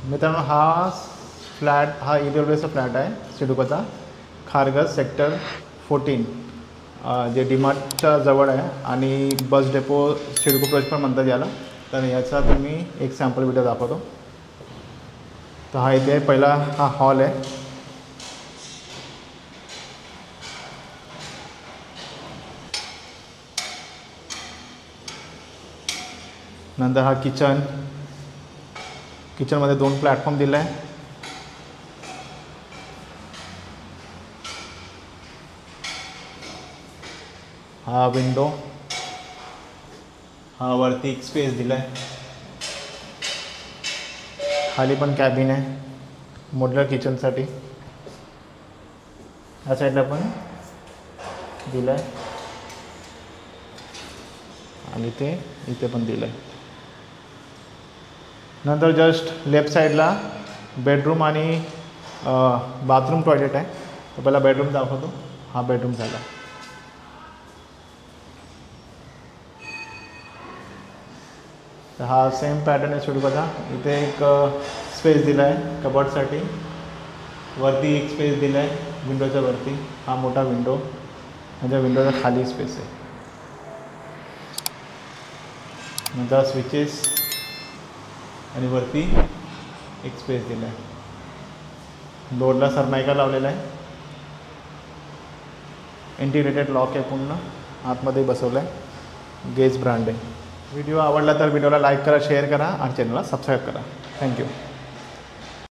मित्रांनो हा फ्लॅट हा EWSचा फ्लॅट आहे सिडकोचा, खारघर सेक्टर 14, जे डीमार्टच्या जवळ आहे आणि बस डेपो सिडको प्रोजेक्ट पण म्हणतात याला. तर याचा तुम्ही एक सॅम्पल व्हिडिओ दाखवतो. तर हा इथे पहिला हा हॉल आहे. नंतर हा किचनमध्ये 2 प्लॅटफॉर्म दिला आहे. हा विंडो, हा वरती एक स्पेस दिला आहे. खाली पण कॅबिन आहे मॉड्युलर किचनसाठी. ह्या साईडला पण दिलं आहे आणि ते इथे पण दिलं आहे. नंतर जस्ट लेफ्ट साईडला बेडरूम आणि बाथरूम टॉयलेट आहे. तर पहिला बेडरूम दाखवतो. हा बेडरूम झाला. तर हा सेम पॅटर्न आहे सिडकोचा. इथे एक स्पेस दिला आहे कबर्डसाठी. वरती एक स्पेस दिला आहे विंडोच्या वरती. हा मोठा विंडो, म्हणजे विंडोच्या खाली स्पेस आहे. नंतर स्विचेस आणि वरती एक स्पेस दिला आहे. डोरला सरमायका लावलेला आहे. इंटिग्रेटेड लॉक आहे पूर्ण, आतमध्ये बसवलं आहे. गेज ब्रँड आहे. व्हिडिओ आवडला तर व्हिडिओला लाईक करा, शेअर करा आणि चॅनलला सबस्क्राईब करा. थँक्यू.